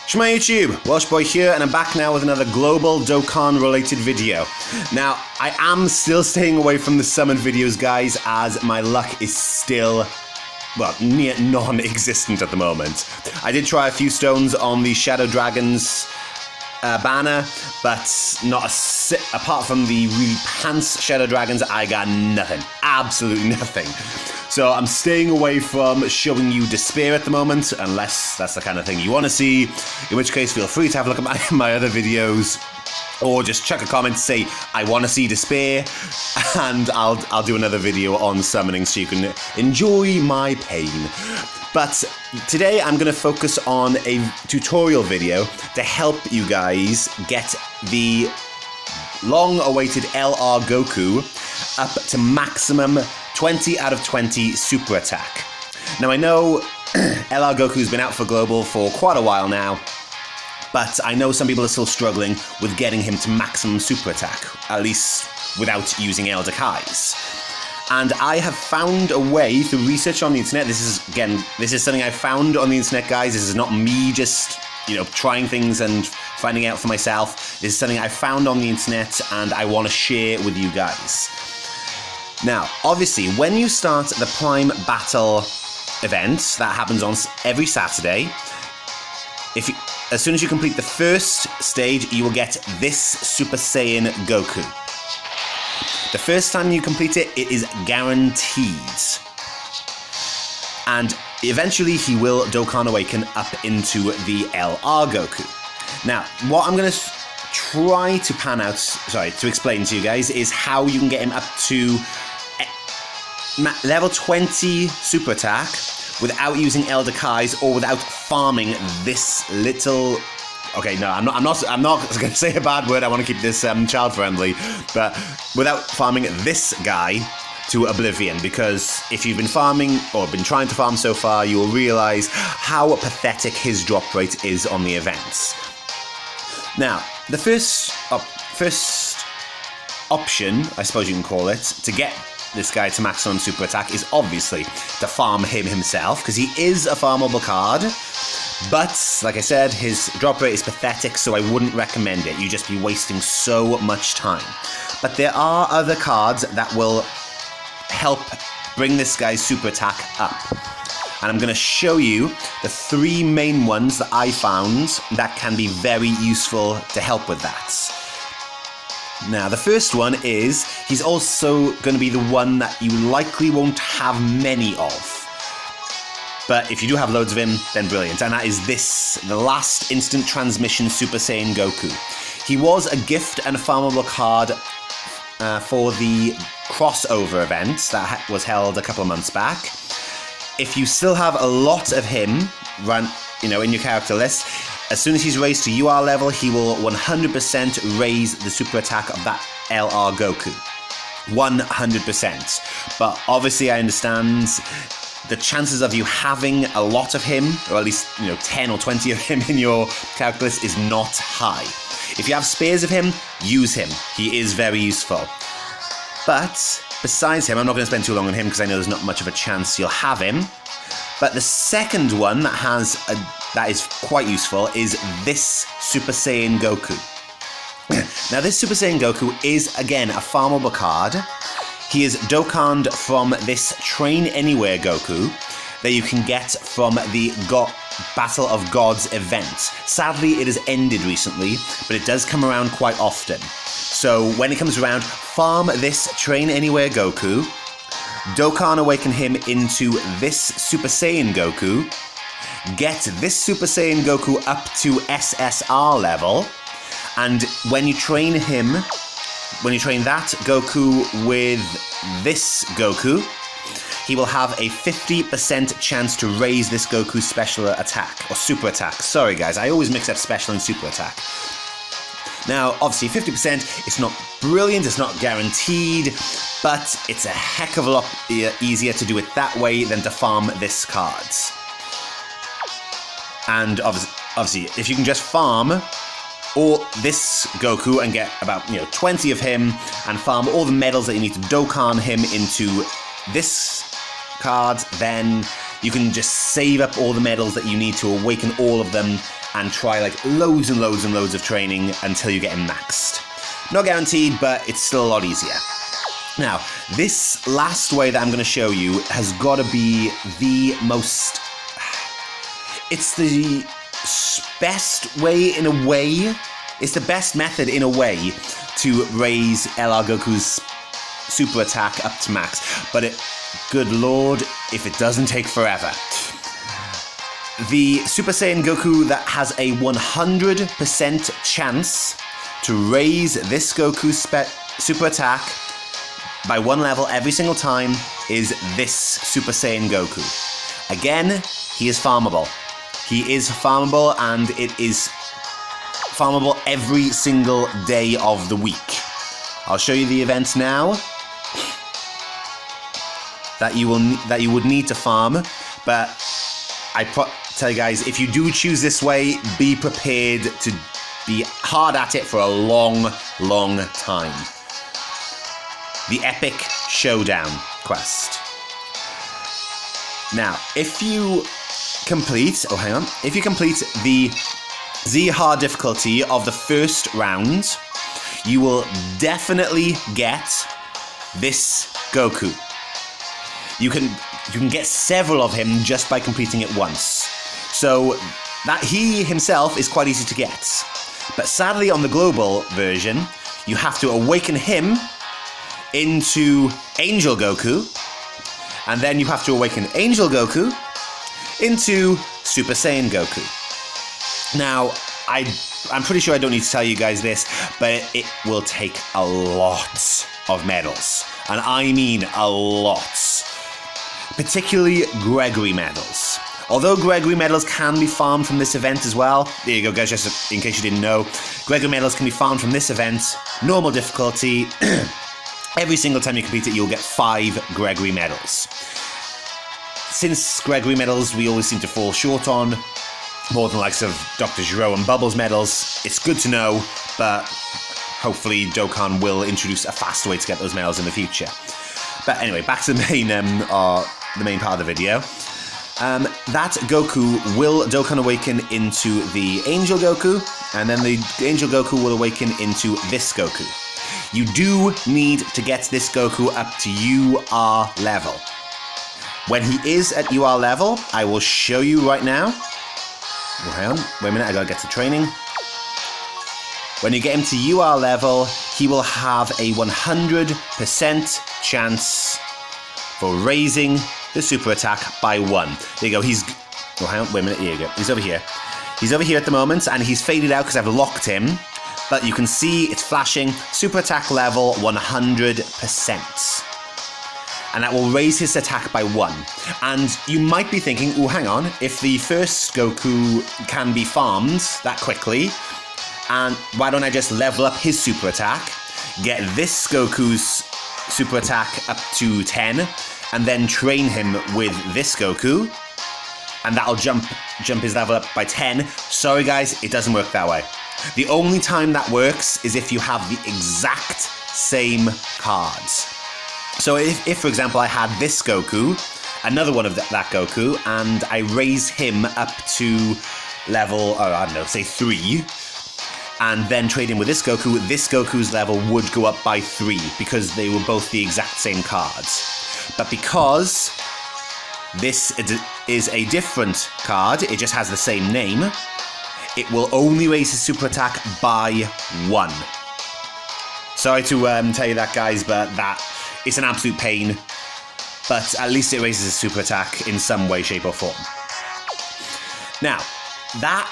Shema YouTube, Welsh Boy here, and I'm back now with another global Dokkan related video. Now, I am still staying away from the summon videos, guys, as my luck is still, well, near non-existent at the moment. I did try a few stones on the Shadow Dragons banner, but apart from the really pants Shadow Dragons, I got nothing. Absolutely nothing. So I'm staying away from showing you despair at the moment, unless that's the kind of thing you want to see, in which case feel free to have a look at my other videos, or just chuck a comment to say, I want to see despair, and I'll do another video on summoning so you can enjoy my pain. But today I'm going to focus on a tutorial video to help you guys get the long-awaited LR Goku up to maximum 20 out of 20 super attack. Now I know LR Goku's been out for Global for quite a while now, but I know some people are still struggling with getting him to maximum super attack, at least without using Elder Kais. And I have found a way through research on the internet. This is something I found on the internet, guys. This is not me just, trying things and finding out for myself. This is something I found on the internet and I want to share with you guys. Now, obviously, when you start the Prime Battle event that happens on every Saturday, as soon as you complete the first stage, you will get this Super Saiyan Goku. The first time you complete it, it is guaranteed. And eventually he will Dokkan Awaken up into the LR Goku. Now, what I'm going to try to explain to you guys is how you can get him up to level 20 super attack without using Elder Kais or without farming this little... Okay, no, I'm not going to say a bad word. I want to keep this child friendly, but without farming this guy to oblivion, because if you've been farming or been trying to farm so far, you will realize how pathetic his drop rate is on the events. Now, the first option, I suppose you can call it, to get this guy to maximum super attack is obviously to farm him himself, because he is a farmable card. But, like I said, his drop rate is pathetic, so I wouldn't recommend it. You'd just be wasting so much time. But there are other cards that will help bring this guy's super attack up. And I'm going to show you the three main ones that I found that can be very useful to help with that. Now, the first one is, he's also going to be the one that you likely won't have many of. But if you do have loads of him, then brilliant. And that is the last instant transmission Super Saiyan Goku. He was a gift and a farmable card for the crossover event that was held a couple of months back. If you still have a lot of him in your character list, as soon as he's raised to UR level, he will 100% raise the super attack of that LR Goku. 100%. But obviously I understand the chances of you having a lot of him, or at least 10 or 20 of him in your character list, is not high. If you have spares of him, use him. He is very useful. But besides him, I'm not going to spend too long on him because I know there's not much of a chance you'll have him. But the second one that is quite useful is this Super Saiyan Goku. Now, this Super Saiyan Goku is, again, a farmable card. He is Dokkanned from this Train Anywhere Goku that you can get from the Battle of Gods event. Sadly, it has ended recently, but it does come around quite often. So when it comes around, farm this Train Anywhere Goku, Dokkan Awaken him into this Super Saiyan Goku, get this Super Saiyan Goku up to SSR level, and when you train that Goku with this Goku, he will have a 50% chance to raise this Goku's special attack, or super attack. Sorry guys, I always mix up special and super attack. Now, obviously 50%, it's not brilliant, it's not guaranteed, but it's a heck of a lot easier to do it that way than to farm this cards. And obviously, if you can just farm or this Goku and get about 20 of him and farm all the medals that you need to Dokkan him into this card, then you can just save up all the medals that you need to awaken all of them and try like loads and loads and loads of training until you get him maxed. Not guaranteed, but it's still a lot easier. Now, this last way that I'm going to show you has got to be the most... It's the best way in a way. It's the best method in a way to raise LR Goku's super attack up to max. But good lord, if it doesn't take forever. The Super Saiyan Goku that has a 100% chance to raise this Goku's super attack by 1 level every single time is this Super Saiyan Goku. Again, he is farmable. He is farmable, and it is farmable every single day of the week. I'll show you the events now that you would need to farm, but I tell you guys, if you do choose this way, be prepared to be hard at it for a long, long time. The Epic Showdown quest. Now, if you complete the Z hard difficulty of the first round, you will definitely get this Goku. You can get several of him just by completing it once. So that he himself is quite easy to get. But sadly on the global version, you have to awaken him into Angel Goku, and then you have to awaken Angel Goku into Super Saiyan Goku. Now, I'm pretty sure I don't need to tell you guys this, but it will take a lot of medals. And I mean a lot. Particularly Gregory medals. Although Gregory medals can be farmed from this event as well. There you go, guys, just in case you didn't know. Gregory medals can be farmed from this event. Normal difficulty. Every single time you complete it, you'll get 5 Gregory medals. Since Gregory medals we always seem to fall short on, more than the likes of Dr. Giro and Bubbles medals, it's good to know, but hopefully Dokkan will introduce a faster way to get those medals in the future. But anyway, back to the main part of the video. That Goku will Dokkan Awaken into the Angel Goku, and then the Angel Goku will awaken into this Goku. You do need to get this Goku up to UR level. When he is at UR level, I will show you right now. Oh, hang on, wait a minute, I gotta get to training. When you get him to UR level, he will have a 100% chance for raising the super attack by 1. There you go, oh, hang on, wait a minute, here you go. He's over here. He's over here at the moment, and he's faded out because I've locked him. But you can see it's flashing, super attack level 100%. And that will raise his attack by 1. And you might be thinking, oh, hang on, if the first Goku can be farmed that quickly, and why don't I just level up his super attack, get this Goku's super attack up to 10, and then train him with this Goku, and that'll jump his level up by 10. Sorry guys, it doesn't work that way. The only time that works is if you have the exact same cards. So if for example, I had this Goku, another one of that Goku, and I raise him up to level, I don't know, say 3, and then trade him with this Goku's level would go up by 3, because they were both the exact same cards. But because this is a different card, it just has the same name, it will only raise his super attack by 1. Sorry to tell you that, guys, but it's an absolute pain. But at least it raises his super attack in some way, shape, or form. Now, that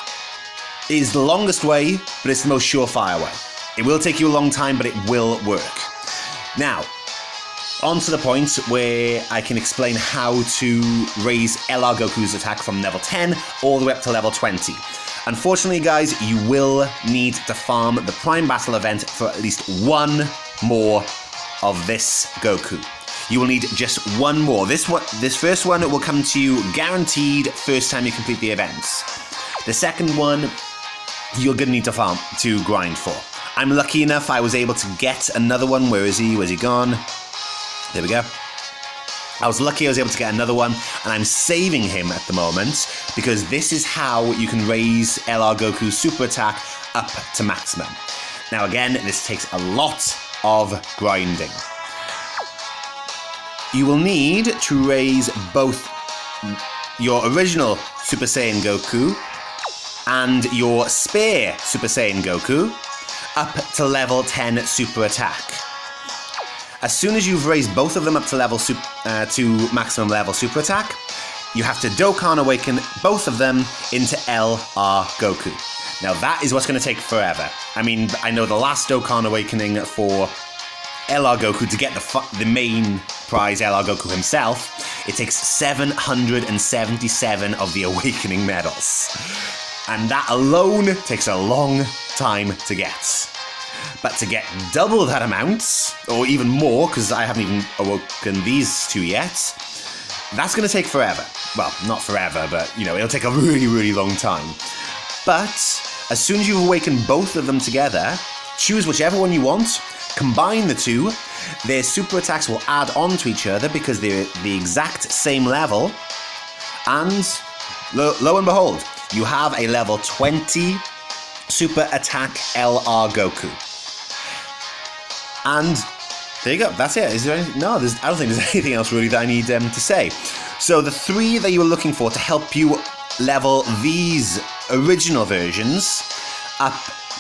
is the longest way, but it's the most surefire way. It will take you a long time, but it will work. Now, on to the point where I can explain how to raise LR Goku's attack from level 10 all the way up to level 20. Unfortunately, guys, you will need to farm the Prime Battle event for at least 1 more of this Goku. You will need just 1 more. This first one will come to you guaranteed first time you complete the events. The second one, you're going to need to grind for. I'm lucky enough I was able to get another one. Where is he? Where's he gone? There we go. I was lucky I was able to get another one, and I'm saving him at the moment because this is how you can raise LR Goku's super attack up to maximum. Now again, this takes a lot of grinding. You will need to raise both your original Super Saiyan Goku and your spare Super Saiyan Goku up to level 10 super attack. As soon as you've raised both of them up to to maximum level super attack, you have to Dokkan Awaken both of them into LR Goku. Now that is what's going to take forever. I mean, I know the last Dokkan Awakening for LR Goku to get the main prize, LR Goku himself, it takes 777 of the Awakening medals. And that alone takes a long time to get. But to get double that amount, or even more, because I haven't even awoken these two yet, that's going to take forever. Well, not forever, but, you know, it'll take a really, really long time. But as soon as you've awakened both of them together, choose whichever one you want, combine the two, their super attacks will add on to each other because they're the exact same level, and lo and behold, you have a level 20 super attack LR Goku. And there you go, that's it. Is there anything? No, I don't think there's anything else really that I need to say. So the three that you were looking for to help you level these original versions up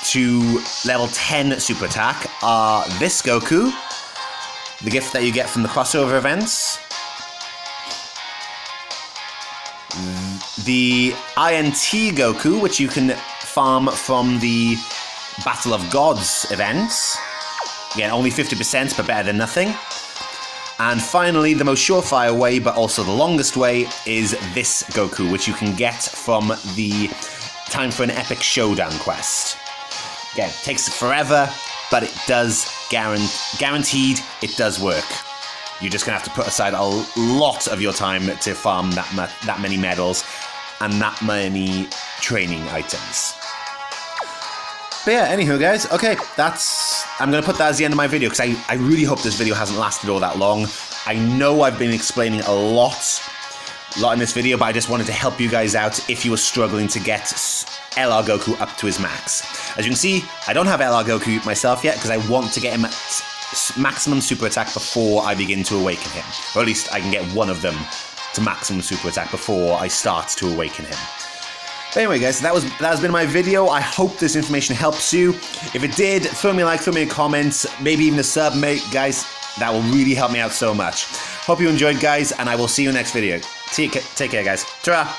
to level 10 super attack are this Goku, the gift that you get from the crossover events, the INT Goku, which you can farm from the Battle of Gods events. Again, only 50%, but better than nothing. And finally, the most surefire way, but also the longest way, is this Goku, which you can get from the Time for an Epic Showdown quest. Again, it takes forever, but it does guaranteed, it does work. You're just gonna have to put aside a lot of your time to farm that many medals and that many training items. But yeah, anywho guys, okay, I'm going to put that as the end of my video because I really hope this video hasn't lasted all that long. I know I've been explaining a lot in this video, but I just wanted to help you guys out if you were struggling to get LR Goku up to his max. As you can see, I don't have LR Goku myself yet because I want to get him at maximum super attack before I begin to awaken him. Or at least I can get one of them to maximum super attack before I start to awaken him. But anyway guys, that has been my video. I hope this information helps you. If it did, throw me a like, throw me a comment, maybe even a sub, mate, guys. That will really help me out so much. Hope you enjoyed, guys, and I will see you in the next video. Take care, guys. Ta-ra!